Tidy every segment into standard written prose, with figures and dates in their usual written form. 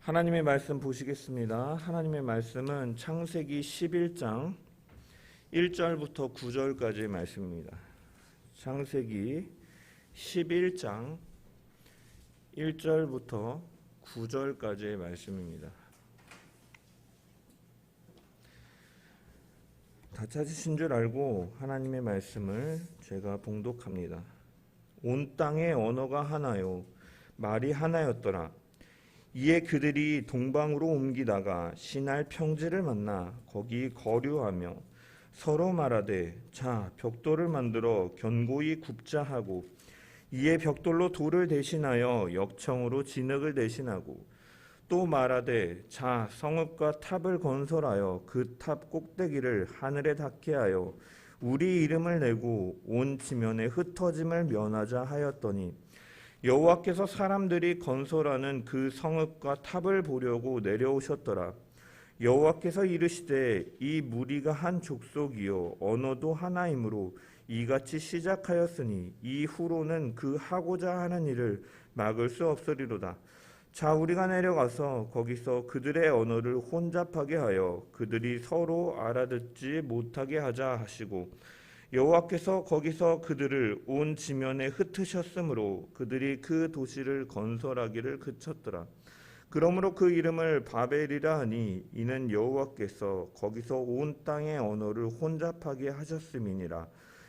하나님의 말씀 보시겠습니다. 하나님의 말씀은 창세기 11장 1절부터 9절까지의 말씀입니다. 창세기 11장 1절부터 9절까지의 말씀입니다. 다 찾으신 줄 알고 하나님의 말씀을 제가 봉독합니다. 온 땅의 언어가 하나요, 말이 하나였더라. 이에 그들이 동방으로 옮기다가 시날 평지를 만나 거기 거류하며 서로 말하되, 자, 벽돌을 만들어 견고히 굽자 하고, 이에 벽돌로 돌을 대신하여 역청으로 진흙을 대신하고, 또 말하되, 자, 성읍과 탑을 건설하여 그 탑 꼭대기를 하늘에 닿게 하여 우리 이름을 내고 온 지면에 흩어짐을 면하자 하였더니, 여호와께서 사람들이 건설하는 그 성읍과 탑을 보려고 내려오셨더라. 여호와께서 이르시되, 이 무리가 한 족속이요 언어도 하나이므로 이같이 시작하였으니 이후로는 그 하고자 하는 일을 막을 수 없으리로다. 자, 우리가 내려가서 거기서 그들의 언어를 혼잡하게 하여 그들이 서로 알아듣지 못하게 하자 하시고, 여호와께서 거기서 그들을 온 지면에 흩으셨으므로 그들이 그 도시를 건설하기를 그쳤더라. 그러므로 그 이름을 바벨이라 하니 이는 여호와께서 거기서 온 땅의 언어를 혼잡하게 하셨음이니라.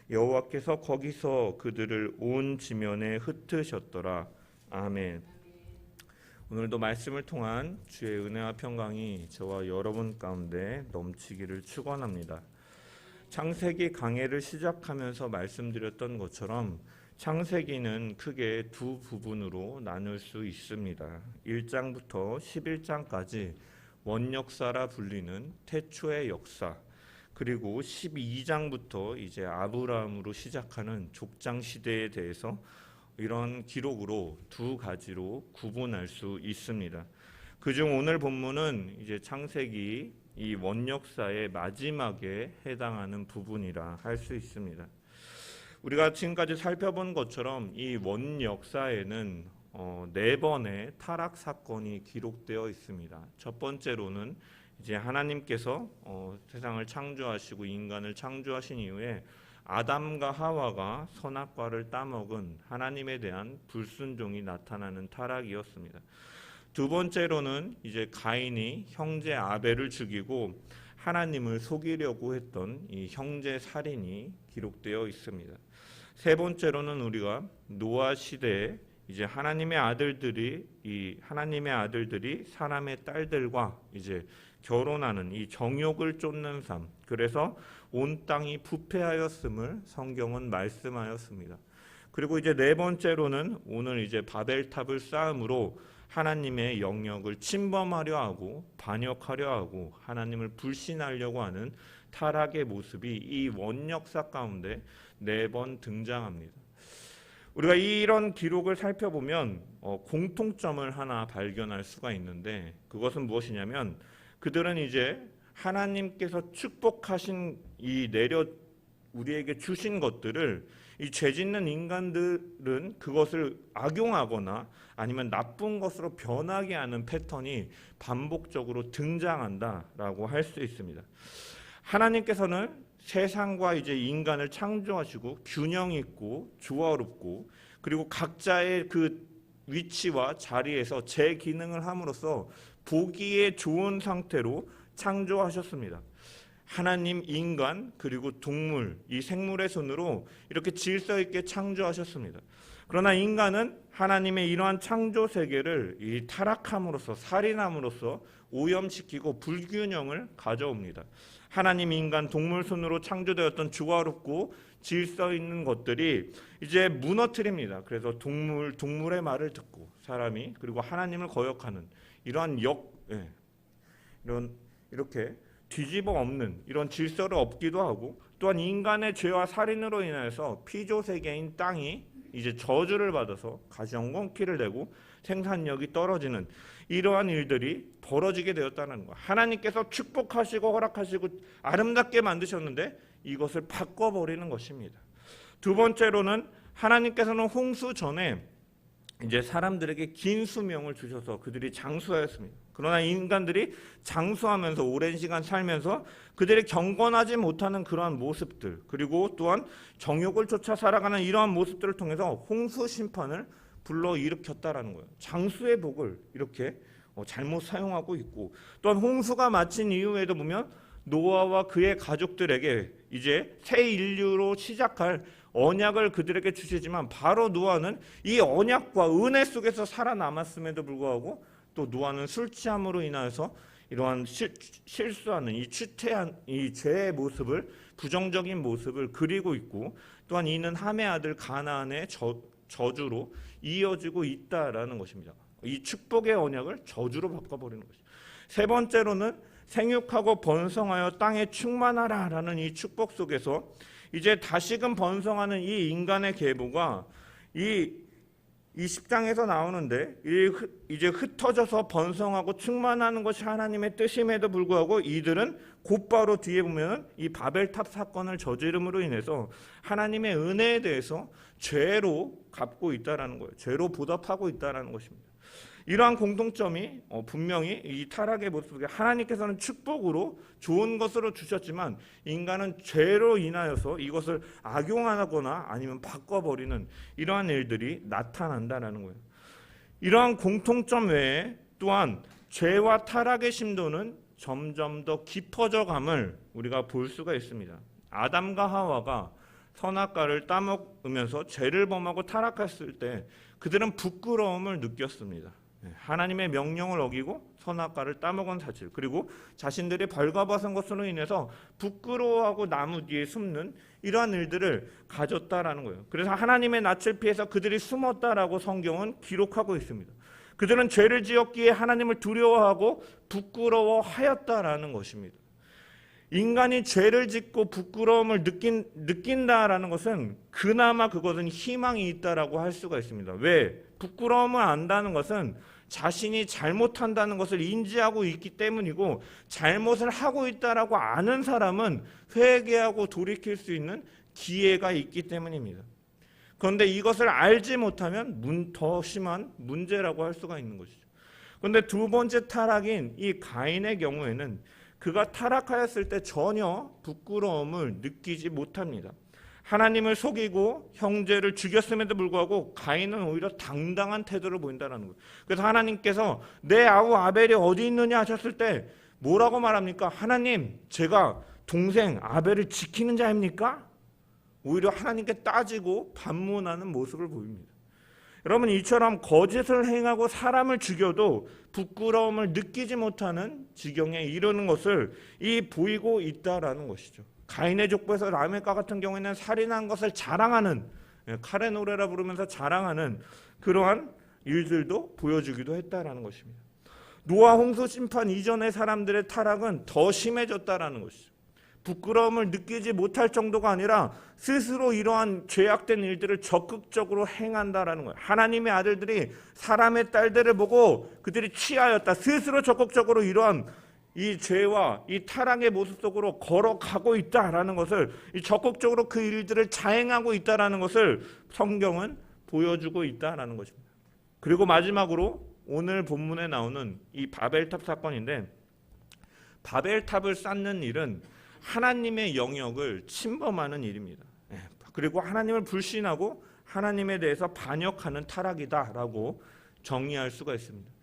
여호와께서 거기서 그들을 온 지면에 흩으셨더라. 아멘. 오늘도 말씀을 통한 주의 은혜와 평강이 저와 여러분 가운데 넘치기를 축원합니다. 창세기 강해를 시작하면서 말씀드렸던 것처럼 창세기는 크게 두 부분으로 나눌 수 있습니다. 1장부터 11장까지 원역사라 불리는 태초의 역사, 그리고 12장부터 이제 아브라함으로 시작하는 족장 시대에 대해서 이런 기록으로 두 가지로 구분할 수 있습니다. 그중 오늘 본문은 이제 창세기 이 원역사의 마지막에 해당하는 부분이라 할 수 있습니다. 우리가 지금까지 살펴본 것처럼 이 원역사에는 4번의 타락 사건이 기록되어 있습니다. 첫 번째로는 이제 하나님께서 세상을 창조하시고 인간을 창조하신 이후에 아담과 하와가 선악과를 따먹은 하나님에 대한 불순종이 나타나는 타락이었습니다. 두 번째로는 이제 가인이 형제 아벨을 죽이고 하나님을 속이려고 했던 이 형제 살인이 기록되어 있습니다. 세 번째로는 우리가 노아 시대에 이제 하나님의 아들들이 사람의 딸들과 이제 결혼하는 이 정욕을 쫓는 삶, 그래서 온 땅이 부패하였음을 성경은 말씀하였습니다. 그리고 이제 네 번째로는 오늘 이제 바벨탑을 쌓음으로 하나님의 영역을 침범하려 하고 반역하려 하고 하나님을 불신하려고 하는 타락의 모습이 이 원역사 가운데 4번 등장합니다. 우리가 이런 기록을 살펴보면 공통점을 하나 발견할 수가 있는데, 그것은 무엇이냐면 그들은 이제 하나님께서 축복하신 우리에게 주신 것들을 이 죄짓는 인간들은 그것을 악용하거나 아니면 나쁜 것으로 변하게 하는 패턴이 반복적으로 등장한다라고 할 수 있습니다. 하나님께서는 세상과 이제 인간을 창조하시고 균형 있고 조화롭고 그리고 각자의 그 위치와 자리에서 제 기능을 함으로써 보기에 좋은 상태로 창조하셨습니다. 하나님, 인간, 그리고 동물, 이 생물의 손으로 이렇게 질서 있게 창조하셨습니다. 그러나 인간은 하나님의 이러한 창조 세계를 이 타락함으로써, 살인함으로써 오염시키고 불균형을 가져옵니다. 하나님, 인간, 동물 손으로 창조되었던 조화롭고 질서 있는 것들이 이제 무너뜨립니다. 그래서 동물의 말을 듣고 사람이, 그리고 하나님을 거역하는 이러한 이렇게 뒤집어 엎는 이런 질서를 엎기도 하고, 또한 인간의 죄와 살인으로 인해서 피조 세계인 땅이 이제 저주를 받아서 가시엉겅퀴를 내고 생산력이 떨어지는 이러한 일들이 벌어지게 되었다는 거예요. 하나님께서 축복하시고 허락하시고 아름답게 만드셨는데 이것을 바꿔버리는 것입니다. 두 번째로는 하나님께서는 홍수 전에 이제 사람들에게 긴 수명을 주셔서 그들이 장수하였습니다. 그러나 인간들이 장수하면서 오랜 시간 살면서 그들이 경건하지 못하는 그러한 모습들, 그리고 또한 정욕을 쫓아 살아가는 이러한 모습들을 통해서 홍수 심판을 불러일으켰다라는 거예요. 장수의 복을 이렇게 잘못 사용하고 있고, 또한 홍수가 마친 이후에도 보면 노아와 그의 가족들에게 이제 새 인류로 시작할 언약을 그들에게 주시지만, 바로 노아는 이 언약과 은혜 속에서 살아남았음에도 불구하고 또 노아는 술 취함으로 인하여서 이러한 실수하는 이 추태한 이 죄의 모습을, 부정적인 모습을 그리고 있고, 또한 이는 함의 아들 가나안의 저주로 이어지고 있다라는 것입니다. 이 축복의 언약을 저주로 바꿔버리는 것이죠. 세 번째로는 생육하고 번성하여 땅에 충만하라라는 이 축복 속에서 이제 다시금 번성하는 이 인간의 계보가 이 10장에서 나오는데, 이제 흩어져서 번성하고 충만하는 것이 하나님의 뜻임에도 불구하고 이들은 곧바로 뒤에 보면 이 바벨탑 사건을 저지름으로 인해서 하나님의 은혜에 대해서 죄로 갚고 있다라는 거예요. 죄로 보답하고 있다라는 것입니다. 이러한 공통점이 분명히 이 타락의 모습 속에, 하나님께서는 축복으로 좋은 것으로 주셨지만 인간은 죄로 인하여서 이것을 악용하거나 아니면 바꿔버리는 이러한 일들이 나타난다는 거예요. 이러한 공통점 외에 또한 죄와 타락의 심도는 점점 더 깊어져 감을 우리가 볼 수가 있습니다. 아담과 하와가 선악과를 따먹으면서 죄를 범하고 타락했을 때 그들은 부끄러움을 느꼈습니다. 하나님의 명령을 어기고 선악과를 따먹은 사실, 그리고 자신들이 벌거벗은 것으로 인해서 부끄러워하고 나무 뒤에 숨는 이러한 일들을 가졌다라는 거예요. 그래서 하나님의 낯을 피해서 그들이 숨었다라고 성경은 기록하고 있습니다. 그들은 죄를 지었기에 하나님을 두려워하고 부끄러워하였다라는 것입니다. 인간이 죄를 짓고 부끄러움을 느낀다라는 것은 그나마 그것은 희망이 있다라고 할 수가 있습니다. 왜? 부끄러움을 안다는 것은 자신이 잘못한다는 것을 인지하고 있기 때문이고, 잘못을 하고 있다라고 아는 사람은 회개하고 돌이킬 수 있는 기회가 있기 때문입니다. 그런데 이것을 알지 못하면 더 심한 문제라고 할 수가 있는 것이죠. 그런데 두 번째 타락인 이 가인의 경우에는 그가 타락하였을 때 전혀 부끄러움을 느끼지 못합니다. 하나님을 속이고 형제를 죽였음에도 불구하고 가인은 오히려 당당한 태도를 보인다는 거예요. 그래서 하나님께서 내 아우 아벨이 어디 있느냐 하셨을 때 뭐라고 말합니까? 하나님, 제가 동생 아벨을 지키는 자입니까? 오히려 하나님께 따지고 반문하는 모습을 보입니다. 여러분, 이처럼 거짓을 행하고 사람을 죽여도 부끄러움을 느끼지 못하는 지경에 이르는 것을 보이고 있다라는 것이죠. 가인의 족보에서 라멕과 같은 경우에는 살인한 것을 자랑하는, 카레 노래라 부르면서 자랑하는 그러한 일들도 보여주기도 했다라는 것입니다. 노아 홍수 심판 이전의 사람들의 타락은 더 심해졌다라는 것이죠. 부끄러움을 느끼지 못할 정도가 아니라 스스로 이러한 죄악된 일들을 적극적으로 행한다라는 거예요. 하나님의 아들들이 사람의 딸들을 보고 그들이 취하였다, 스스로 적극적으로 이러한 이 죄와 이 타락의 모습 속으로 걸어가고 있다라는 것을, 적극적으로 그 일들을 자행하고 있다라는 것을 성경은 보여주고 있다라는 것입니다. 그리고 마지막으로 오늘 본문에 나오는 이 바벨탑 사건인데, 바벨탑을 쌓는 일은 하나님의 영역을 침범하는 일입니다. 그리고 하나님을 불신하고 하나님에 대해서 반역하는 타락이다라고 정의할 수가 있습니다.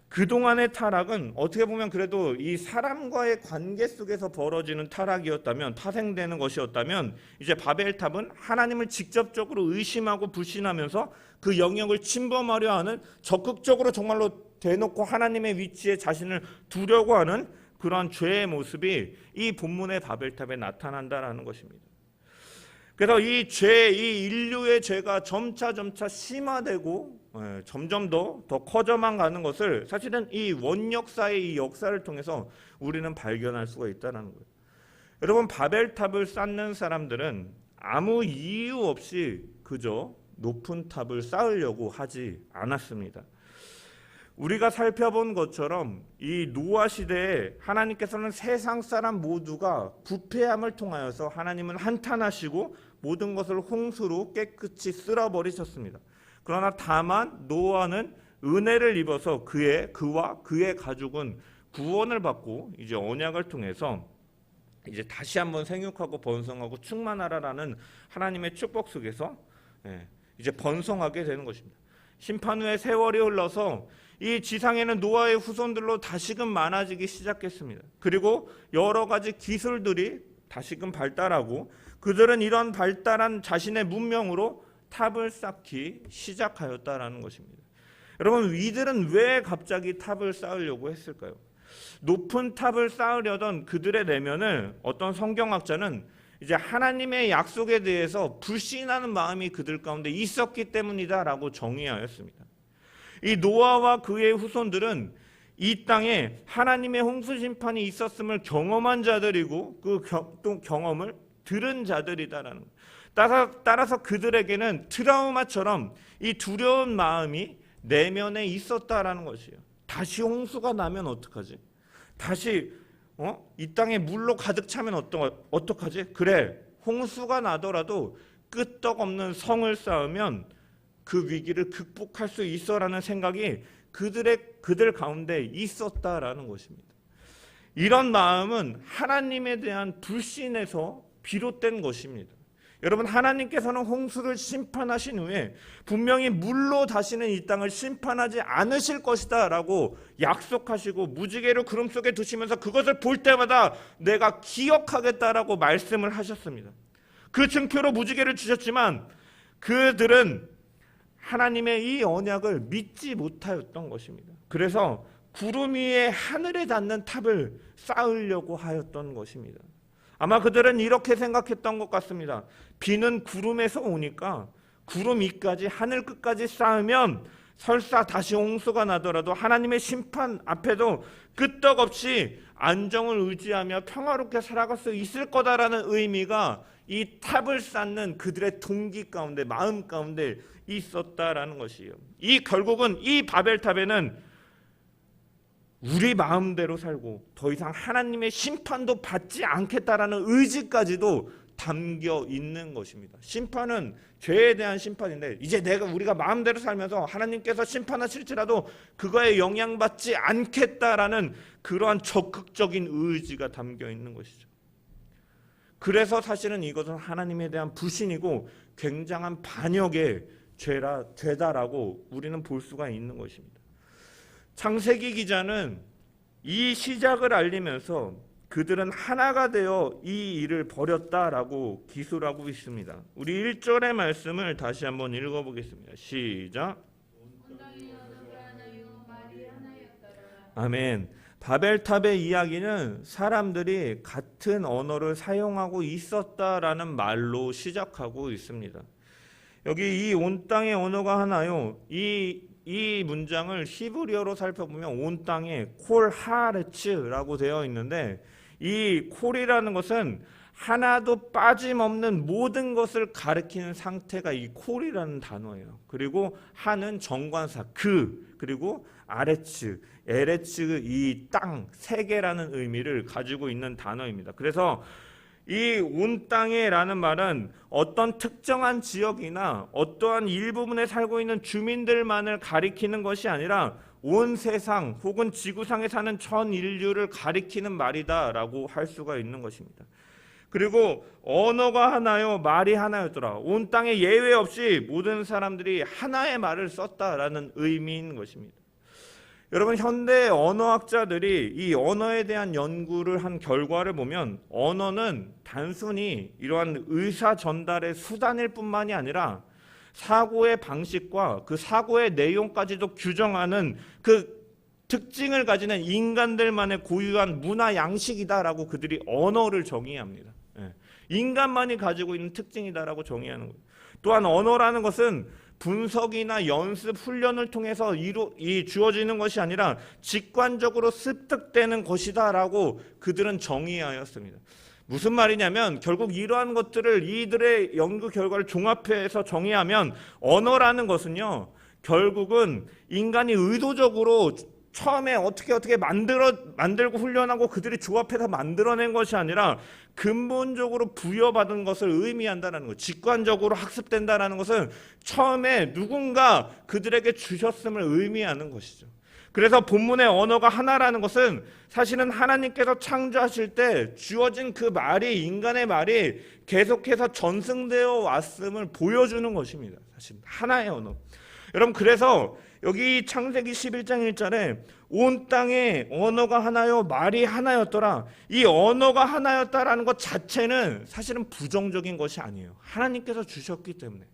그동안의 타락은 어떻게 보면 그래도 이 사람과의 관계 속에서 벌어지는 타락이었다면, 파생되는 것이었다면, 이제 바벨탑은 하나님을 직접적으로 의심하고 불신하면서 그 영역을 침범하려 하는, 적극적으로 정말로 대놓고 하나님의 위치에 자신을 두려고 하는 그러한 죄의 모습이 이 본문의 바벨탑에 나타난다라는 것입니다. 그래서 이 인류의 죄가 점차 심화되고 점점 더 커져만 가는 것을 사실은 이 원역사의 이 역사를 통해서 우리는 발견할 수가 있다는 거예요. 여러분, 바벨탑을 쌓는 사람들은 아무 이유 없이 그저 높은 탑을 쌓으려고 하지 않았습니다. 우리가 살펴본 것처럼 이 노아 시대에 하나님께서는 세상 사람 모두가 부패함을 통하여서 하나님은 한탄하시고 모든 것을 홍수로 깨끗이 쓸어버리셨습니다. 그러나 다만 노아는 은혜를 입어서 그와 그의 가족은 구원을 받고 이제 언약을 통해서 이제 다시 한번 생육하고 번성하고 충만하라라는 하나님의 축복 속에서 이제 번성하게 되는 것입니다. 심판 후에 세월이 흘러서 이 지상에는 노아의 후손들로 다시금 많아지기 시작했습니다. 그리고 여러 가지 기술들이 다시금 발달하고 그들은 이런 발달한 자신의 문명으로 탑을 쌓기 시작하였다라는 것입니다. 여러분, 이들은 왜 갑자기 탑을 쌓으려고 했을까요? 높은 탑을 쌓으려던 그들의 내면을 어떤 성경학자는 이제 하나님의 약속에 대해서 불신하는 마음이 그들 가운데 있었기 때문이다라고 정의하였습니다. 이 노아와 그의 후손들은 이 땅에 하나님의 홍수 심판이 있었음을 경험한 자들이고 또 경험을 들은 자들이다라는 거예요. 따라서 그들에게는 트라우마처럼 이 두려운 마음이 내면에 있었다라는 것이에요. 다시 홍수가 나면 어떡하지? 다시 이 땅에 물로 가득 차면 어떡하지? 그래, 홍수가 나더라도 끄떡없는 성을 쌓으면 그 위기를 극복할 수 있어라는 생각이 그들 가운데 있었다라는 것입니다. 이런 마음은 하나님에 대한 불신에서 비롯된 것입니다. 여러분, 하나님께서는 홍수를 심판하신 후에 분명히 물로 다시는 이 땅을 심판하지 않으실 것이다 라고 약속하시고 무지개를 구름 속에 두시면서 그것을 볼 때마다 내가 기억하겠다라고 말씀을 하셨습니다. 그 증표로 무지개를 주셨지만 그들은 하나님의 이 언약을 믿지 못하였던 것입니다. 그래서 구름 위에 하늘에 닿는 탑을 쌓으려고 하였던 것입니다. 아마 그들은 이렇게 생각했던 것 같습니다. 비는 구름에서 오니까 구름 위까지 하늘 끝까지 쌓으면 설사 다시 홍수가 나더라도 하나님의 심판 앞에도 끄떡없이 안정을 의지하며 평화롭게 살아갈 수 있을 거다라는 의미가 이 탑을 쌓는 그들의 동기 가운데, 마음 가운데 있었다라는 것이에요. 결국은 이 바벨탑에는 우리 마음대로 살고 더 이상 하나님의 심판도 받지 않겠다라는 의지까지도 담겨 있는 것입니다. 심판은 죄에 대한 심판인데 이제 우리가 마음대로 살면서 하나님께서 심판하실지라도 그거에 영향받지 않겠다라는 그러한 적극적인 의지가 담겨 있는 것이죠. 그래서 사실은 이것은 하나님에 대한 불신이고 굉장한 반역의 죄다라고 우리는 볼 수가 있는 것입니다. 창세기 기자는 이 시작을 알리면서 그들은 하나가 되어 이 일을 벌였다라고 기술하고 있습니다. 우리 1절의 말씀을 다시 한번 읽어보겠습니다. 시작. 아멘. 바벨탑의 이야기는 사람들이 같은 언어를 사용하고 있었다라는 말로 시작하고 있습니다. 여기 이 온 땅의 언어가 하나요. 이 문장을 히브리어로 살펴보면 온 땅에 콜 하레츠라고 되어 있는데 이 콜이라는 것은 하나도 빠짐없는 모든 것을 가리키는 상태가 이 콜이라는 단어예요. 그리고 하는 정관사 그리고 아레츠, 에레츠 이 땅, 세계라는 의미를 가지고 있는 단어입니다. 그래서 이 온 땅에라는 말은 어떤 특정한 지역이나 어떠한 일부분에 살고 있는 주민들만을 가리키는 것이 아니라 온 세상 혹은 지구상에 사는 전 인류를 가리키는 말이다라고 할 수가 있는 것입니다. 그리고 언어가 하나요, 말이 하나였더라. 온 땅에 예외 없이 모든 사람들이 하나의 말을 썼다라는 의미인 것입니다. 여러분, 현대 언어학자들이 이 언어에 대한 연구를 한 결과를 보면 언어는 단순히 이러한 의사 전달의 수단일 뿐만이 아니라 사고의 방식과 그 사고의 내용까지도 규정하는 그 특징을 가지는 인간들만의 고유한 문화 양식이다라고 그들이 언어를 정의합니다. 인간만이 가지고 있는 특징이다라고 정의하는 거예요. 또한 언어라는 것은 분석이나 연습, 훈련을 통해서 주어지는 것이 아니라 직관적으로 습득되는 것이다라고 그들은 정의하였습니다. 무슨 말이냐면 결국 이러한 것들을 이들의 연구 결과를 종합해서 정의하면 언어라는 것은요, 결국은 인간이 의도적으로 처음에 어떻게 만들고 훈련하고 그들이 조합해서 만들어낸 것이 아니라 근본적으로 부여받은 것을 의미한다는 것, 직관적으로 학습된다는 것은 처음에 누군가 그들에게 주셨음을 의미하는 것이죠. 그래서 본문의 언어가 하나라는 것은 사실은 하나님께서 창조하실 때 주어진 그 말이, 인간의 말이 계속해서 전승되어 왔음을 보여주는 것입니다. 사실 하나의 언어. 여러분, 그래서 여기 창세기 11장 1절에 온 땅에 언어가 하나요 말이 하나였더라. 이 언어가 하나였다라는 것 자체는 사실은 부정적인 것이 아니에요. 하나님께서 주셨기 때문에.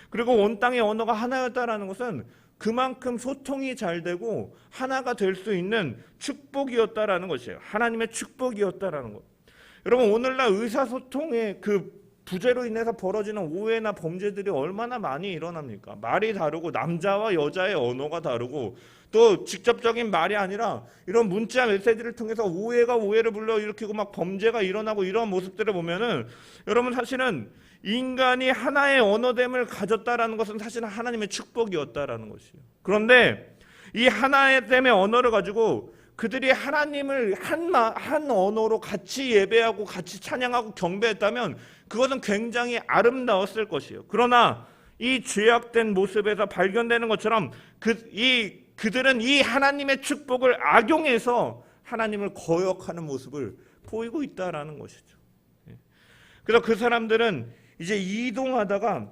그리고 온 땅에 언어가 하나였다라는 것은 그만큼 소통이 잘 되고 하나가 될 수 있는 축복이었다라는 것이에요. 하나님의 축복이었다라는 것. 여러분, 오늘날 의사소통의 그 부재로 인해서 벌어지는 오해나 범죄들이 얼마나 많이 일어납니까? 말이 다르고 남자와 여자의 언어가 다르고 또 직접적인 말이 아니라 이런 문자 메시지를 통해서 오해가 오해를 불러일으키고 막 범죄가 일어나고 이런 모습들을 보면은 여러분, 사실은 인간이 하나의 언어됨을 가졌다라는 것은 사실은 하나님의 축복이었다라는 것이에요. 그런데 이 하나됨의 언어를 가지고 그들이 하나님을 한 언어로 같이 예배하고 같이 찬양하고 경배했다면 그것은 굉장히 아름다웠을 것이에요. 그러나 이 죄악된 모습에서 발견되는 것처럼 그들은 이 하나님의 축복을 악용해서 하나님을 거역하는 모습을 보이고 있다라는 것이죠. 그래서 그 사람들은 이제 이동하다가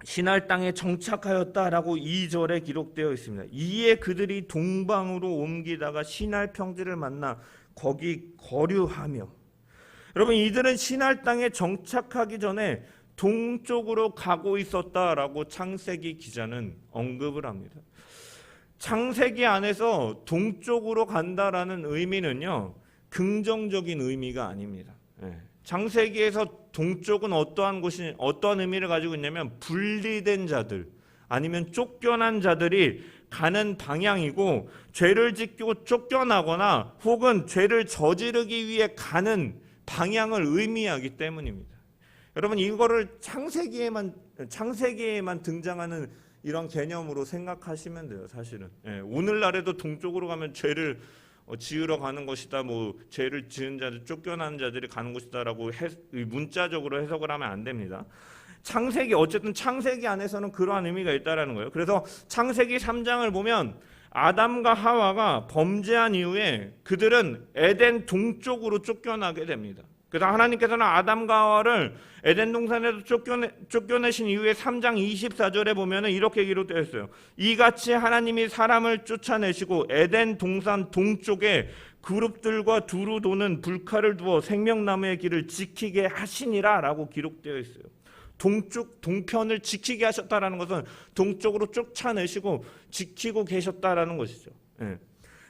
신할 땅에 정착하였다라고 2절에 기록되어 있습니다. 이에 그들이 동방으로 옮기다가 신할 평지를 만나 거기 거류하며, 여러분, 이들은 신할 땅에 정착하기 전에 동쪽으로 가고 있었다라고 창세기 기자는 언급을 합니다. 창세기 안에서 동쪽으로 간다라는 의미는요, 긍정적인 의미가 아닙니다. 창세기에서 동쪽은 어떠한 의미를 가지고 있냐면 분리된 자들, 아니면 쫓겨난 자들이 가는 방향이고, 죄를 짓고 쫓겨나거나 혹은 죄를 저지르기 위해 가는 방향을 의미하기 때문입니다. 여러분, 이거를 창세기에만 등장하는 이런 개념으로 생각하시면 돼요. 사실은 오늘날에도 동쪽으로 가면 죄를 지으러 가는 것이다, 뭐 죄를 지은 자들, 쫓겨난 자들이 가는 것이다라고 문자적으로 해석을 하면 안 됩니다. 어쨌든 창세기 안에서는 그러한 의미가 있다라는 거예요. 그래서 창세기 3장을 보면 아담과 하와가 범죄한 이후에 그들은 에덴 동쪽으로 쫓겨나게 됩니다. 그래서 하나님께서는 아담과 하와를 에덴 동산에서 쫓겨내신 이후에 3장 24절에 보면 이렇게 기록되어 있어요. 이같이 하나님이 사람을 쫓아내시고 에덴 동산 동쪽에 그룹들과 두루 도는 불칼을 두어 생명나무의 길을 지키게 하시니라 라고 기록되어 있어요. 동편을 지키게 하셨다라는 것은 동쪽으로 쫓아내시고 지키고 계셨다라는 것이죠.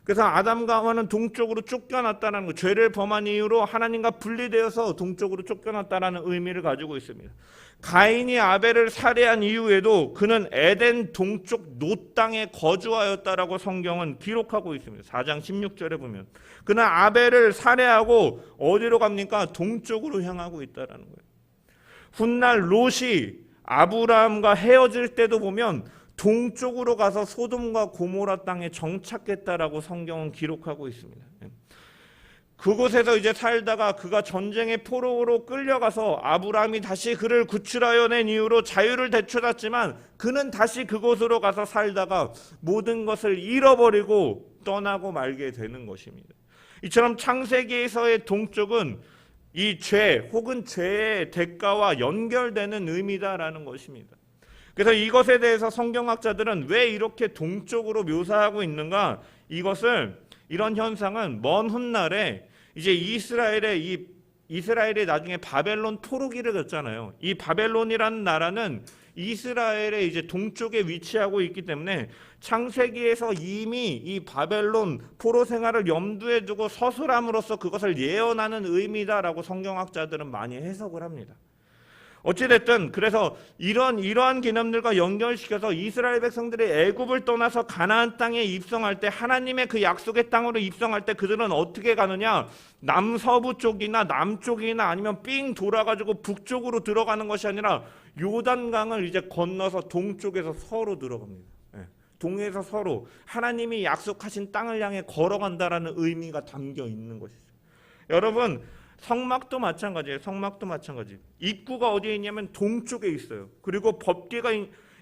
그래서 아담과 하와는 동쪽으로 쫓겨났다는 것, 죄를 범한 이유로 하나님과 분리되어서 동쪽으로 쫓겨났다는 의미를 가지고 있습니다. 가인이 아벨을 살해한 이후에도 그는 에덴 동쪽 노 땅에 거주하였다라고 성경은 기록하고 있습니다. 4장 16절에 보면 그는 아벨을 살해하고 어디로 갑니까? 동쪽으로 향하고 있다라는 거예요. 훗날 롯이 아브라함과 헤어질 때도 보면 동쪽으로 가서 소돔과 고모라 땅에 정착했다라고 성경은 기록하고 있습니다. 그곳에서 이제 살다가 그가 전쟁의 포로로 끌려가서 아브라함이 다시 그를 구출하여 낸 이후로 자유를 되찾았지만 그는 다시 그곳으로 가서 살다가 모든 것을 잃어버리고 떠나고 말게 되는 것입니다. 이처럼 창세기에서의 동쪽은 이 죄 혹은 죄의 대가와 연결되는 의미다라는 것입니다. 그래서 이것에 대해서 성경학자들은 왜 이렇게 동쪽으로 묘사하고 있는가? 이런 현상은 먼 훗날에 이제 이스라엘이 나중에 바벨론 포로기를 겪잖아요. 이 바벨론이라는 나라는 이스라엘의 이제 동쪽에 위치하고 있기 때문에 창세기에서 이미 이 바벨론 포로 생활을 염두에 두고 서술함으로써 그것을 예언하는 의미다라고 성경학자들은 많이 해석을 합니다. 어찌됐든 그래서 이러한 개념들과 연결시켜서 이스라엘 백성들이 애굽을 떠나서 가나안 땅에 입성할 때, 하나님의 그 약속의 땅으로 입성할 때 그들은 어떻게 가느냐? 남서부 쪽이나 남쪽이나 아니면 삥 돌아가지고 북쪽으로 들어가는 것이 아니라 요단강을 이제 건너서 동쪽에서 서로 들어갑니다. 동에서 서로 하나님이 약속하신 땅을 향해 걸어간다라는 의미가 담겨 있는 것이죠. 여러분, 성막도 마찬가지예요. 성막도 마찬가지. 입구가 어디에 있냐면 동쪽에 있어요. 그리고 법궤가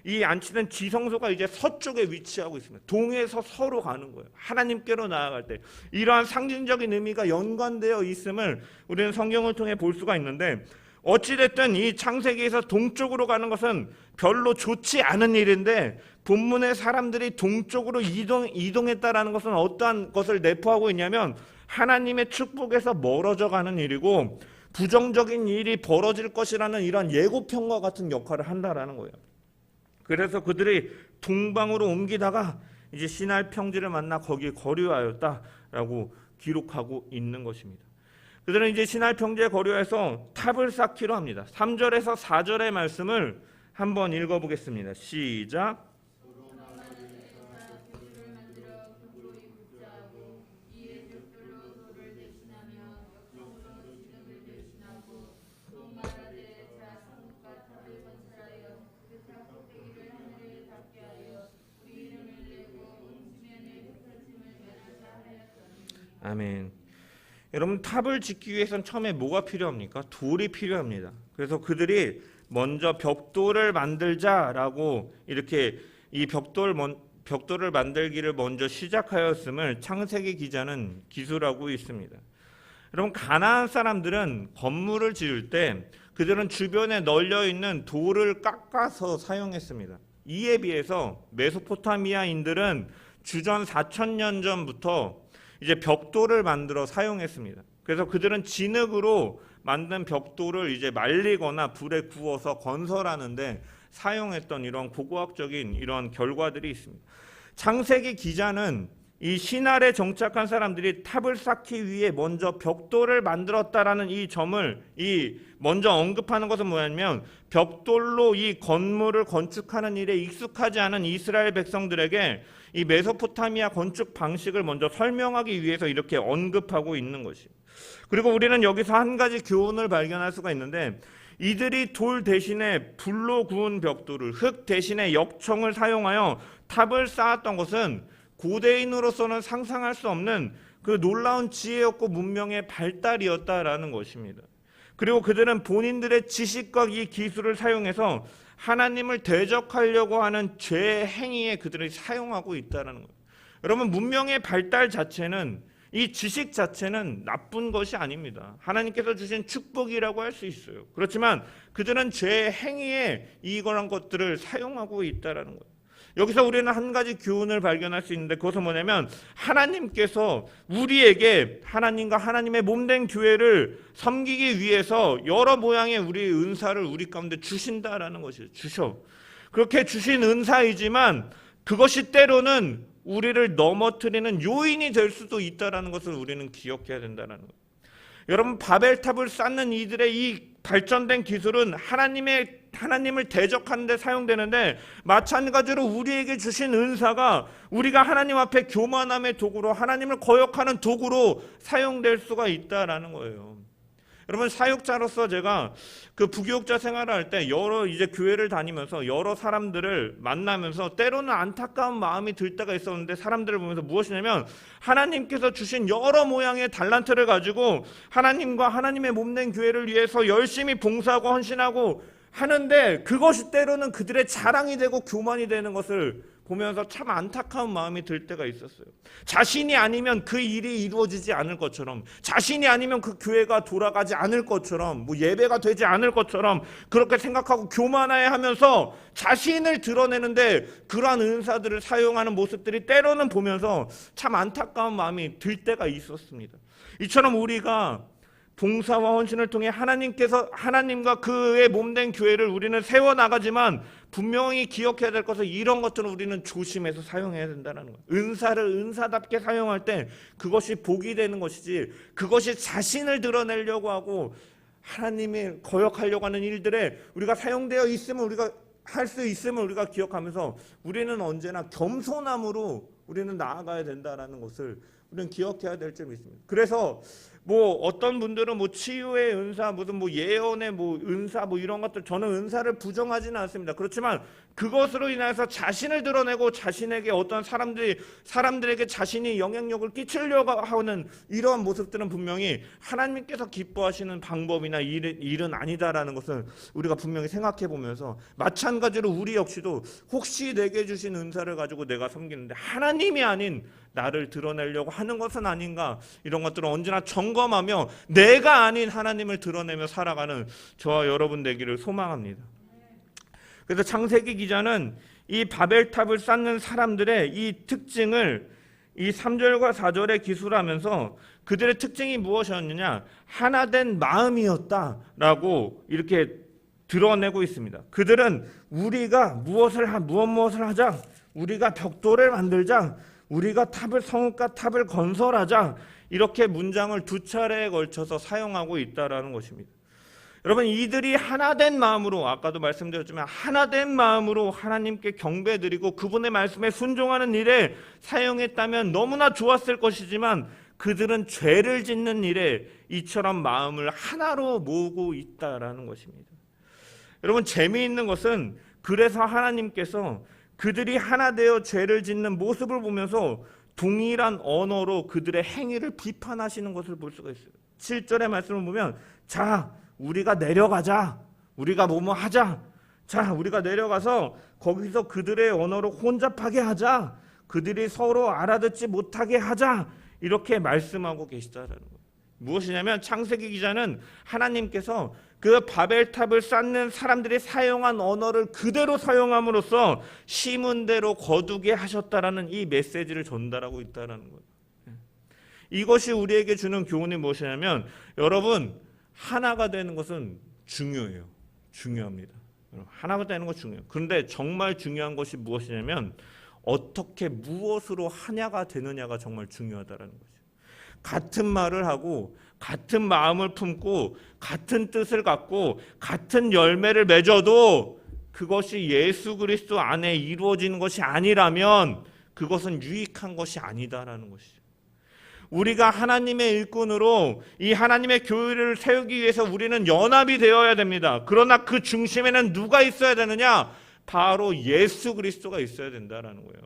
이 안치는 지성소가 이제 서쪽에 위치하고 있습니다. 동에서 서로 가는 거예요. 하나님께로 나아갈 때 이러한 상징적인 의미가 연관되어 있음을 우리는 성경을 통해 볼 수가 있는데, 어찌됐든 이 창세기에서 동쪽으로 가는 것은 별로 좋지 않은 일인데, 본문의 사람들이 동쪽으로 이동했다라는 것은 어떠한 것을 내포하고 있냐면 하나님의 축복에서 멀어져 가는 일이고 부정적인 일이 벌어질 것이라는 이런 예고편과 같은 역할을 한다라는 거예요. 그래서 그들이 동방으로 옮기다가 이제 시날 평지를 만나 거기에 거류하였다라고 기록하고 있는 것입니다. 그들은 이제 시날 평지에 거류해서 탑을 쌓기로 합니다. 3절에서 4절의 말씀을 한번 읽어보겠습니다. 시작. 아멘. 여러분, 탑을 짓기 위해서는 처음에 뭐가 필요합니까? 돌이 필요합니다. 그래서 그들이 먼저 벽돌을 만들자라고 이렇게 이 벽돌을 만들기를 먼저 시작하였음을 창세기 기자는 기술하고 있습니다. 여러분, 가나안 사람들은 건물을 지을 때 그들은 주변에 널려 있는 돌을 깎아서 사용했습니다. 이에 비해서 메소포타미아인들은 주전 4,000년 전부터 이제 벽돌을 만들어 사용했습니다. 그래서 그들은 진흙으로 만든 벽돌을 이제 말리거나 불에 구워서 건설하는데 사용했던 이런 고고학적인 이런 결과들이 있습니다. 창세기 기자는 이 시날에 정착한 사람들이 탑을 쌓기 위해 먼저 벽돌을 만들었다라는 이 점을 먼저 언급하는 것은 뭐냐면, 벽돌로 이 건물을 건축하는 일에 익숙하지 않은 이스라엘 백성들에게 이 메소포타미아 건축 방식을 먼저 설명하기 위해서 이렇게 언급하고 있는 것이에요. 그리고 우리는 여기서 한 가지 교훈을 발견할 수가 있는데, 이들이 돌 대신에 불로 구운 벽돌을, 흙 대신에 역청을 사용하여 탑을 쌓았던 것은 고대인으로서는 상상할 수 없는 그 놀라운 지혜였고 문명의 발달이었다라는 것입니다. 그리고 그들은 본인들의 지식과 이 기술을 사용해서 하나님을 대적하려고 하는 죄의 행위에 그들이 사용하고 있다는 거예요. 여러분, 문명의 발달 자체는, 이 지식 자체는 나쁜 것이 아닙니다. 하나님께서 주신 축복이라고 할 수 있어요. 그렇지만 그들은 죄의 행위에 이런 것들을 사용하고 있다는 거예요. 여기서 우리는 한 가지 교훈을 발견할 수 있는데, 그것은 뭐냐면 하나님께서 우리에게 하나님과 하나님의 몸된 교회를 섬기기 위해서 여러 모양의 우리 은사를 우리 가운데 주신다라는 것이죠. 주셔. 그렇게 주신 은사이지만 그것이 때로는 우리를 넘어뜨리는 요인이 될 수도 있다라는 것을 우리는 기억해야 된다는 거예요. 여러분, 바벨탑을 쌓는 이들의 이 발전된 기술은 하나님을 대적하는 데 사용되는데, 마찬가지로 우리에게 주신 은사가 우리가 하나님 앞에 교만함의 도구로, 하나님을 거역하는 도구로 사용될 수가 있다라는 거예요. 여러분, 사역자로서 제가 그 부교육자 생활을 할 때 여러 이제 교회를 다니면서 여러 사람들을 만나면서 때로는 안타까운 마음이 들 때가 있었는데, 사람들을 보면서 무엇이냐면 하나님께서 주신 여러 모양의 달란트를 가지고 하나님과 하나님의 몸된 교회를 위해서 열심히 봉사하고 헌신하고 하는데, 그것이 때로는 그들의 자랑이 되고 교만이 되는 것을 보면서 참 안타까운 마음이 들 때가 있었어요. 자신이 아니면 그 일이 이루어지지 않을 것처럼, 자신이 아니면 그 교회가 돌아가지 않을 것처럼, 뭐 예배가 되지 않을 것처럼 그렇게 생각하고 교만해하면서 자신을 드러내는데 그러한 은사들을 사용하는 모습들이 때로는 보면서 참 안타까운 마음이 들 때가 있었습니다. 이처럼 우리가 봉사와 헌신을 통해 하나님과 그의 몸된 교회를 우리는 세워나가지만, 분명히 기억해야 될 것은 이런 것들은 우리는 조심해서 사용해야 된다는 거예요. 은사를 은사답게 사용할 때 그것이 복이 되는 것이지, 그것이 자신을 드러내려고 하고 하나님을 거역하려고 하는 일들에 우리가 사용되어 있음을, 우리가 할 수 있음을 우리가 기억하면서 우리는 언제나 겸손함으로 우리는 나아가야 된다는 것을 우리는 기억해야 될 점이 있습니다. 그래서 뭐 어떤 분들은 뭐 치유의 은사, 무슨 뭐 예언의 뭐 은사, 뭐 이런 것들, 저는 은사를 부정하지는 않습니다. 그렇지만 그것으로 인해서 자신을 드러내고 자신에게 어떤 사람들에게 자신이 영향력을 끼치려고 하는 이러한 모습들은 분명히 하나님께서 기뻐하시는 방법이나 일은 아니다라는 것을 우리가 분명히 생각해 보면서, 마찬가지로 우리 역시도 혹시 내게 주신 은사를 가지고 내가 섬기는데 하나님이 아닌 나를 드러내려고 하는 것은 아닌가, 이런 것들을 언제나 점검하며 내가 아닌 하나님을 드러내며 살아가는 저와 여러분 되기를 소망합니다. 그래서 창세기 기자는 이 바벨탑을 쌓는 사람들의 이 특징을 이 3절과 4절에 기술하면서 그들의 특징이 무엇이었느냐, 하나된 마음이었다라고 이렇게 드러내고 있습니다. 그들은 우리가 무엇을 하자, 우리가 벽돌을 만들자, 우리가 성읍과 탑을 건설하자, 이렇게 문장을 두 차례에 걸쳐서 사용하고 있다라는 것입니다. 여러분, 이들이 하나된 마음으로, 아까도 말씀드렸지만 하나된 마음으로 하나님께 경배드리고 그분의 말씀에 순종하는 일에 사용했다면 너무나 좋았을 것이지만, 그들은 죄를 짓는 일에 이처럼 마음을 하나로 모으고 있다라는 것입니다. 여러분, 재미있는 것은 그래서 하나님께서 그들이 하나 되어 죄를 짓는 모습을 보면서 동일한 언어로 그들의 행위를 비판하시는 것을 볼 수가 있어요. 7절의 말씀을 보면, 자, 우리가 내려가자, 우리가 뭐뭐 하자, 자, 우리가 내려가서 거기서 그들의 언어로 혼잡하게 하자, 그들이 서로 알아듣지 못하게 하자, 이렇게 말씀하고 계시다라는 거예요. 무엇이냐면, 창세기 기자는 하나님께서 그 바벨탑을 쌓는 사람들이 사용한 언어를 그대로 사용함으로써 심은 대로 거두게 하셨다라는 이 메시지를 전달하고 있다라는 거예요. 이것이 우리에게 주는 교훈이 무엇이냐면, 여러분, 하나가 되는 것은 중요해요. 중요합니다. 하나가 되는 것 중요해요. 그런데 정말 중요한 것이 무엇이냐면, 어떻게 무엇으로 하나가 되느냐가 정말 중요하다라는 거죠. 같은 말을 하고 같은 마음을 품고 같은 뜻을 갖고 같은 열매를 맺어도 그것이 예수 그리스도 안에 이루어지는 것이 아니라면 그것은 유익한 것이 아니다라는 것이죠. 우리가 하나님의 일꾼으로 이 하나님의 교회를 세우기 위해서 우리는 연합이 되어야 됩니다. 그러나 그 중심에는 누가 있어야 되느냐? 바로 예수 그리스도가 있어야 된다라는 거예요.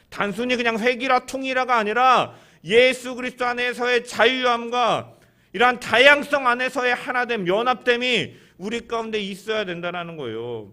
단순히 그냥 회기라 통일화가 아니라 예수 그리스도 안에서의 자유함과 이러한 다양성 안에서의 하나됨, 연합됨이 우리 가운데 있어야 된다는 거예요.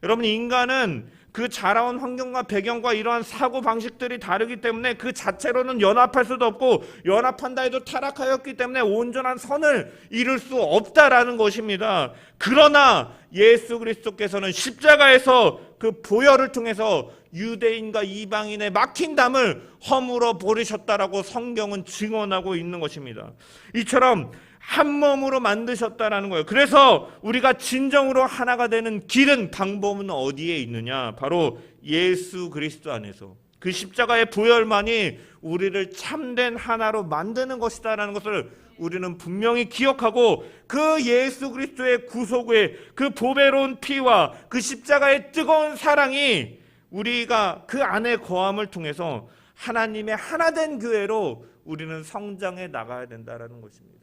여러분, 인간은 그 자라온 환경과 배경과 이러한 사고 방식들이 다르기 때문에 그 자체로는 연합할 수도 없고, 연합한다 해도 타락하였기 때문에 온전한 선을 이룰 수 없다라는 것입니다. 그러나 예수 그리스도께서는 십자가에서 그 보혈을 통해서 유대인과 이방인의 막힌 담을 허물어 버리셨다라고 성경은 증언하고 있는 것입니다. 이처럼 한 몸으로 만드셨다라는 거예요. 그래서 우리가 진정으로 하나가 되는 길은, 방법은 어디에 있느냐? 바로 예수 그리스도 안에서. 그 십자가의 보혈만이 우리를 참된 하나로 만드는 것이다라는 것을 우리는 분명히 기억하고, 그 예수 그리스도의 구속의 그 보배로운 피와 그 십자가의 뜨거운 사랑이 우리가 그 안에 거함을 통해서 하나님의 하나된 교회로 우리는 성장해 나가야 된다라는 것입니다.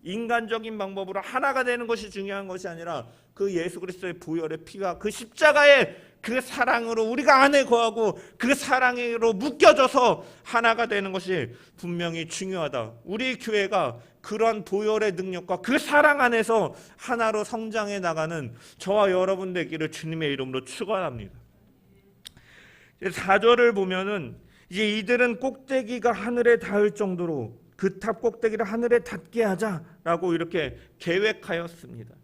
인간적인 방법으로 하나가 되는 것이 중요한 것이 아니라 그 예수 그리스도의 보혈의 피와 그 십자가의 그 사랑으로 우리가 안에 거하고 그 사랑으로 묶여져서 하나가 되는 것이 분명히 중요하다. 우리 교회가 그러한 보혈의 능력과 그 사랑 안에서 하나로 성장해 나가는 저와 여러분 되기를 주님의 이름으로 축원합니다. 4절을 보면은 이제 이들은 꼭대기가 하늘에 닿을 정도로 그 탑 꼭대기를 하늘에 닿게 하자라고 이렇게 계획하였습니다.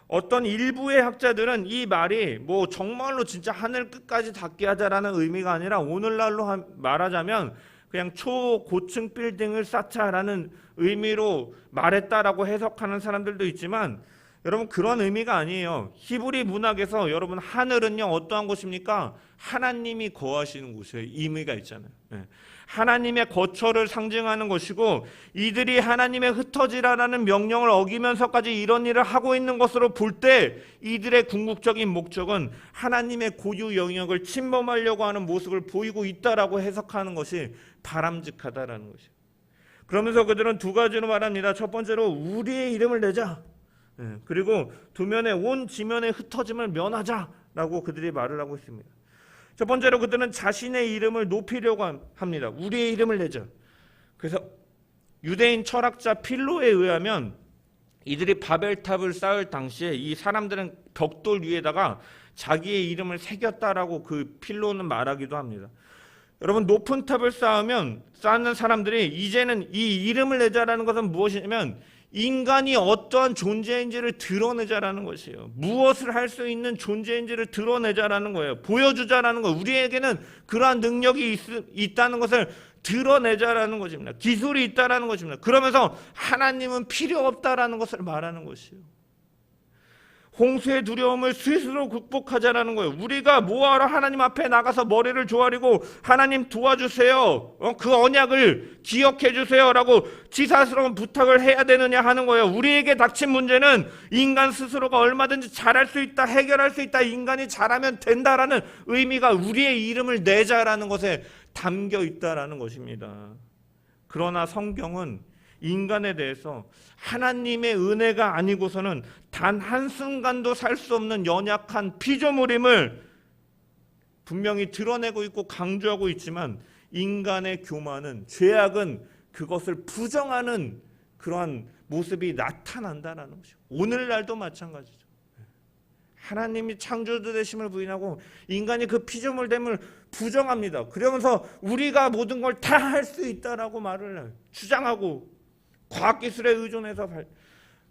어떤 일부의 학자들은 이 말이 뭐 정말로 진짜 하늘 끝까지 닿게 하자라는 의미가 아니라 오늘날로 말하자면 그냥 초고층 빌딩을 쌓자라는 의미로 말했다라고 해석하는 사람들도 있지만, 여러분, 그런 의미가 아니에요. 히브리 문학에서 여러분, 하늘은요 어떠한 곳입니까? 하나님이 거하시는 곳이에요. 의미가 있잖아요. 하나님의 거처를 상징하는 것이고, 이들이 하나님의 흩어지라라는 명령을 어기면서까지 이런 일을 하고 있는 것으로 볼 때 이들의 궁극적인 목적은 하나님의 고유 영역을 침범하려고 하는 모습을 보이고 있다라고 해석하는 것이 바람직하다라는 것이에요. 그러면서 그들은 두 가지로 말합니다. 첫 번째로 우리의 이름을 내자. 그리고 두면에 온 지면에 흩어짐을 면하자라고 그들이 말을 하고 있습니다. 첫 번째로 그들은 자신의 이름을 높이려고 합니다. 우리의 이름을 내자. 그래서 유대인 철학자 필로에 의하면 이들이 바벨탑을 쌓을 당시에 이 사람들은 벽돌 위에다가 자기의 이름을 새겼다라고 그 필로는 말하기도 합니다. 여러분, 높은 탑을 쌓는 사람들이 이제는 이 이름을 내자라는 것은 무엇이냐면 인간이 어떠한 존재인지를 드러내자라는 것이에요. 무엇을 할 수 있는 존재인지를 드러내자라는 거예요. 보여주자라는 거예요. 우리에게는 그러한 능력이 있다는 것을 드러내자라는 것입니다. 기술이 있다라는 것입니다. 그러면서 하나님은 필요 없다라는 것을 말하는 것이에요. 홍수의 두려움을 스스로 극복하자라는 거예요. 우리가 뭐하러 하나님 앞에 나가서 머리를 조아리고 하나님 도와주세요, 그 언약을 기억해 주세요 라고 지사스러운 부탁을 해야 되느냐 하는 거예요. 우리에게 닥친 문제는 인간 스스로가 얼마든지 잘할 수 있다, 해결할 수 있다, 인간이 잘하면 된다라는 의미가 우리의 이름을 내자라는 것에 담겨 있다라는 것입니다. 그러나 성경은 인간에 대해서 하나님의 은혜가 아니고서는 단 한순간도 살 수 없는 연약한 피조물임을 분명히 드러내고 있고 강조하고 있지만, 인간의 교만은, 죄악은 그것을 부정하는 그러한 모습이 나타난다는 것이죠. 오늘날도 마찬가지죠. 하나님이 창조주 되심을 부인하고 인간이 그 피조물됨을 부정합니다. 그러면서 우리가 모든 걸 다 할 수 있다라고 말을 주장하고 과학기술에 의존해서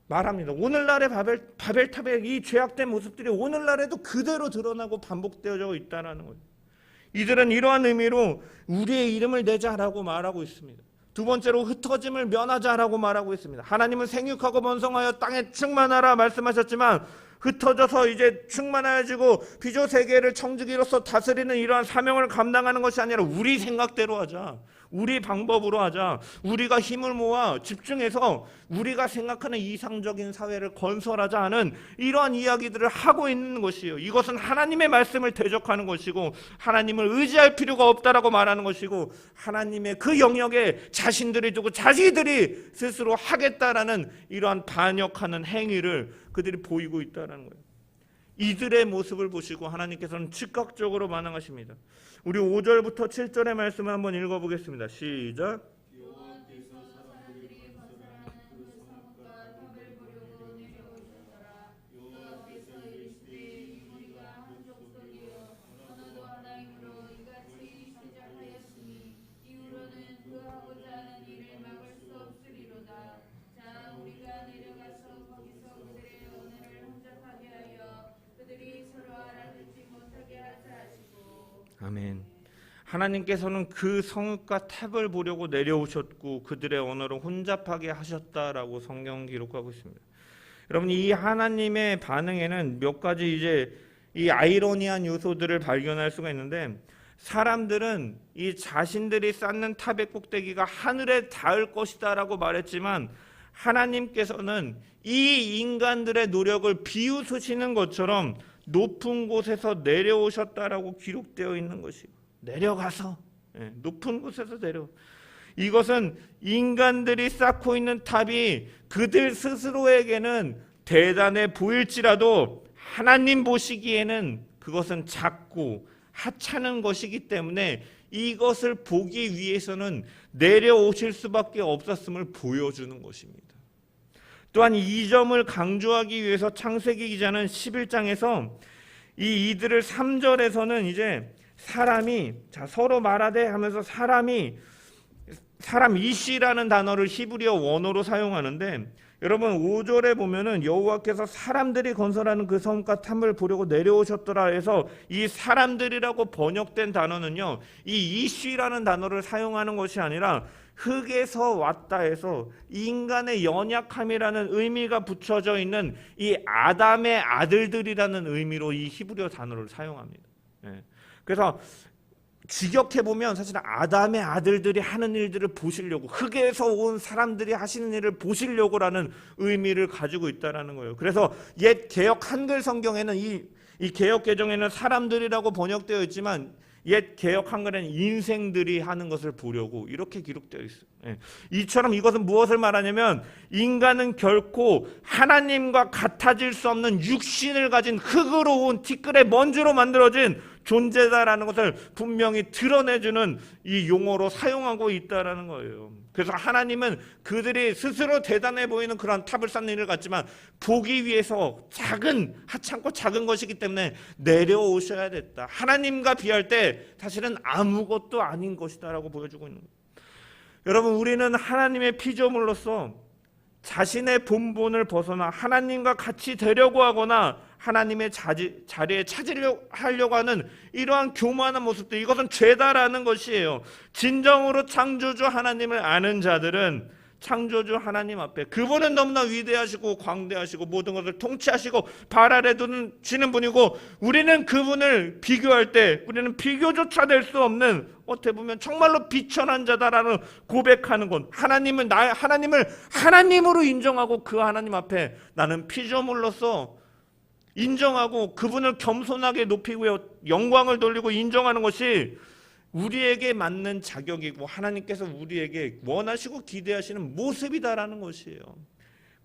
말합니다. 오늘날의 바벨탑의 이 죄악된 모습들이 오늘날에도 그대로 드러나고 반복되어져 있다는 거예요. 이들은 이러한 의미로 우리의 이름을 내자라고 말하고 있습니다. 두 번째로 흩어짐을 면하자라고 말하고 있습니다. 하나님은 생육하고 번성하여 땅에 충만하라 말씀하셨지만 흩어져서 이제 충만해지고 피조 세계를 청지기로서 다스리는 이러한 사명을 감당하는 것이 아니라 우리 생각대로 하자, 우리 방법으로 하자, 우리가 힘을 모아 집중해서 우리가 생각하는 이상적인 사회를 건설하자 하는 이러한 이야기들을 하고 있는 것이에요. 이것은 하나님의 말씀을 대적하는 것이고 하나님을 의지할 필요가 없다라고 말하는 것이고, 하나님의 그 영역에 자신들이 두고 자기들이 스스로 하겠다라는 이러한 반역하는 행위를 그들이 보이고 있다는 거예요. 이들의 모습을 보시고 하나님께서는 즉각적으로 반응하십니다. 우리 5절부터 7절의 말씀을 한번 읽어보겠습니다. 시작. 여호와께서 사람들이 건설하는 그 성읍과 탑을 보려고 내려오셨더라. 여호와께서 이르시되 이 무리가 한 족속이요 언어도 하나이므로 이같이 시작하였으니 이후로는 그 하고자 하는 일을 막을 수 없으리로다. 자, 우리가 내려가서 거기서 그들의 언어를 혼잡하게 하여 그들이 서로 알아듣지 못하게 하자 하시고. 아멘. 하나님께서는 그 성읍과 탑을 보려고 내려오셨고 그들의 언어를 혼잡하게 하셨다라고 성경 기록하고 있습니다. 여러분, 이 하나님의 반응에는 몇 가지 이제 이 아이러니한 요소들을 발견할 수가 있는데, 사람들은 이 자신들이 쌓는 탑의 꼭대기가 하늘에 닿을 것이다라고 말했지만 하나님께서는 이 인간들의 노력을 비웃으시는 것처럼 높은 곳에서 내려오셨다라고 기록되어 있는 것이고, 내려가서 높은 곳에서 이것은 인간들이 쌓고 있는 탑이 그들 스스로에게는 대단해 보일지라도 하나님 보시기에는 그것은 작고 하찮은 것이기 때문에 이것을 보기 위해서는 내려오실 수밖에 없었음을 보여주는 것입니다. 또한 이 점을 강조하기 위해서 창세기 기자는 11장에서 이들을 3절에서는 이제 사람이 서로 말하되 하면서 사람 이시라는 단어를 히브리어 원어로 사용하는데, 여러분 5절에 보면은 여호와께서 사람들이 건설하는 그 성과 탑을 보려고 내려오셨더라 해서 이 사람들이라고 번역된 단어는요, 이 이시라는 단어를 사용하는 것이 아니라 흙에서 왔다 해서 인간의 연약함이라는 의미가 붙여져 있는 이 아담의 아들들이라는 의미로 이 히브리어 단어를 사용합니다. 그래서 직역해보면 사실 아담의 아들들이 하는 일들을 보시려고, 흙에서 온 사람들이 하시는 일을 보시려고라는 의미를 가지고 있다는 거예요. 그래서 옛 개역 한글 성경에는 이 개역 개정에는 사람들이라고 번역되어 있지만 옛 개역 한글에는 인생들이 하는 것을 보려고 이렇게 기록되어 있어요. 이처럼 이것은 무엇을 말하냐면 인간은 결코 하나님과 같아질 수 없는 육신을 가진 흙으로 온 티끌의 먼지로 만들어진 존재다라는 것을 분명히 드러내주는 이 용어로 사용하고 있다라는 거예요. 그래서 하나님은 그들이 스스로 대단해 보이는 그런 탑을 쌓는 일을 갖지만 보기 위해서 하찮고 작은 것이기 때문에 내려오셔야 됐다. 하나님과 비할 때 사실은 아무것도 아닌 것이다라고 보여주고 있는 거예요. 여러분, 우리는 하나님의 피조물로서 자신의 본분을 벗어나 하나님과 같이 되려고 하거나 하나님의 자리에 하려고 하는 이러한 교만한 모습들, 이것은 죄다라는 것이에요. 진정으로 창조주 하나님을 아는 자들은 창조주 하나님 앞에 그분은 너무나 위대하시고 광대하시고 모든 것을 통치하시고 발 아래 두시는 분이고, 우리는 그분을 비교할 때 우리는 비교조차 될 수 없는, 어떻게 보면 정말로 비천한 자다라는 고백하는 것, 하나님을 하나님으로 인정하고 그 하나님 앞에 나는 피조물로서 인정하고 그분을 겸손하게 높이고 영광을 돌리고 인정하는 것이 우리에게 맞는 자격이고 하나님께서 우리에게 원하시고 기대하시는 모습이다라는 것이에요.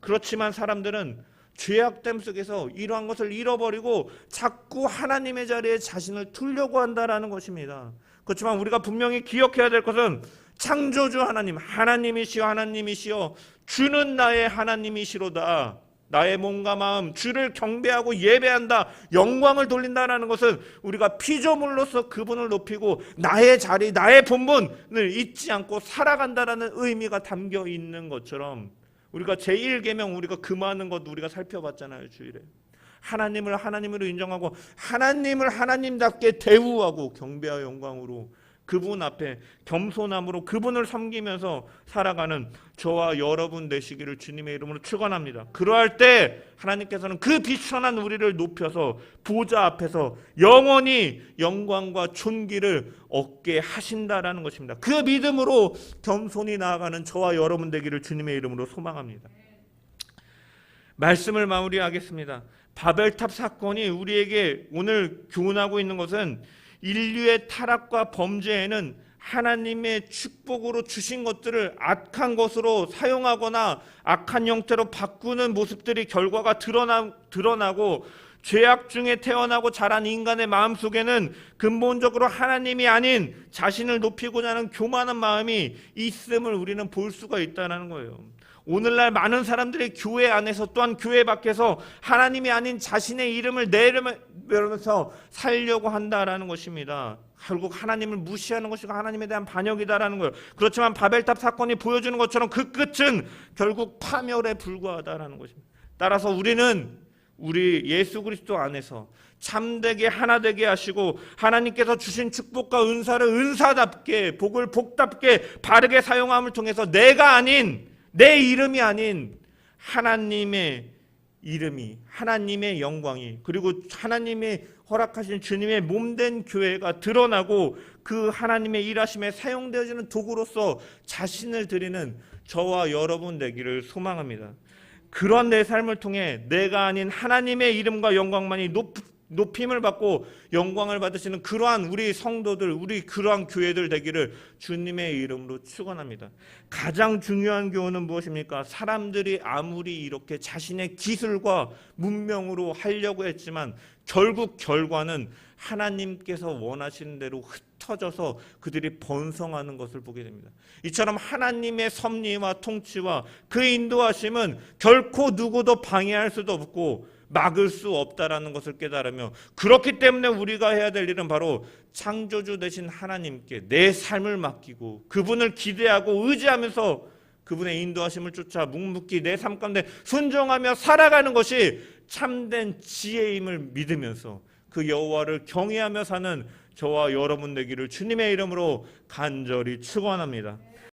그렇지만 사람들은 죄악됨 속에서 이러한 것을 잃어버리고 자꾸 하나님의 자리에 자신을 두려고 한다라는 것입니다. 그렇지만 우리가 분명히 기억해야 될 것은 창조주 하나님이시여 주는 나의 하나님이시로다. 나의 몸과 마음 주를 경배하고 예배한다, 영광을 돌린다라는 것은 우리가 피조물로서 그분을 높이고 나의 자리, 나의 본분을 잊지 않고 살아간다라는 의미가 담겨 있는 것처럼, 우리가 제1계명 우리가 금하는 것 우리가 살펴봤잖아요, 주일에. 하나님을 하나님으로 인정하고 하나님을 하나님답게 대우하고 경배와 영광으로 그분 앞에 겸손함으로 그분을 섬기면서 살아가는 저와 여러분 되시기를 주님의 이름으로 축원합니다. 그러할 때 하나님께서는 그 비천한 우리를 높여서 보좌 앞에서 영원히 영광과 존귀를 얻게 하신다라는 것입니다. 그 믿음으로 겸손히 나아가는 저와 여러분 되기를 주님의 이름으로 소망합니다. 말씀을 마무리하겠습니다. 바벨탑 사건이 우리에게 오늘 교훈하고 있는 것은 인류의 타락과 범죄에는 하나님의 축복으로 주신 것들을 악한 것으로 사용하거나 악한 형태로 바꾸는 모습들이 결과가 드러나고, 죄악 중에 태어나고 자란 인간의 마음속에는 근본적으로 하나님이 아닌 자신을 높이고자 하는 교만한 마음이 있음을 우리는 볼 수가 있다는 거예요. 오늘날 많은 사람들이 교회 안에서 또한 교회 밖에서 하나님이 아닌 자신의 이름을 내려면서 살려고 한다라는 것입니다. 결국 하나님을 무시하는 것이고 하나님에 대한 반역이다라는 거예요. 그렇지만 바벨탑 사건이 보여주는 것처럼 그 끝은 결국 파멸에 불과하다라는 것입니다. 따라서 우리는 우리 예수 그리스도 안에서 참되게 하나 되게 하시고 하나님께서 주신 축복과 은사를 은사답게, 복을 복답게 바르게 사용함을 통해서 내가 아닌, 내 이름이 아닌 하나님의 이름이, 하나님의 영광이, 그리고 하나님의 허락하신 주님의 몸된 교회가 드러나고 그 하나님의 일하심에 사용되어지는 도구로서 자신을 드리는 저와 여러분 되기를 소망합니다. 그런 내 삶을 통해 내가 아닌 하나님의 이름과 영광만이 높임을 받고 영광을 받으시는 그러한 우리 성도들, 우리 그러한 교회들 되기를 주님의 이름으로 축원합니다. 가장 중요한 교훈은 무엇입니까? 사람들이 아무리 이렇게 자신의 기술과 문명으로 하려고 했지만 결국 결과는 하나님께서 원하시는 대로 흩어져서 그들이 번성하는 것을 보게 됩니다. 이처럼 하나님의 섭리와 통치와 그 인도하심은 결코 누구도 방해할 수도 없고 막을 수 없다라는 것을 깨달으며, 그렇기 때문에 우리가 해야 될 일은 바로 창조주 되신 하나님께 내 삶을 맡기고 그분을 기대하고 의지하면서 그분의 인도하심을 쫓아 묵묵히 내 삶 가운데 순종하며 살아가는 것이 참된 지혜임을 믿으면서 그 여호와를 경외하며 사는 저와 여러분 되기를 주님의 이름으로 간절히 축원합니다.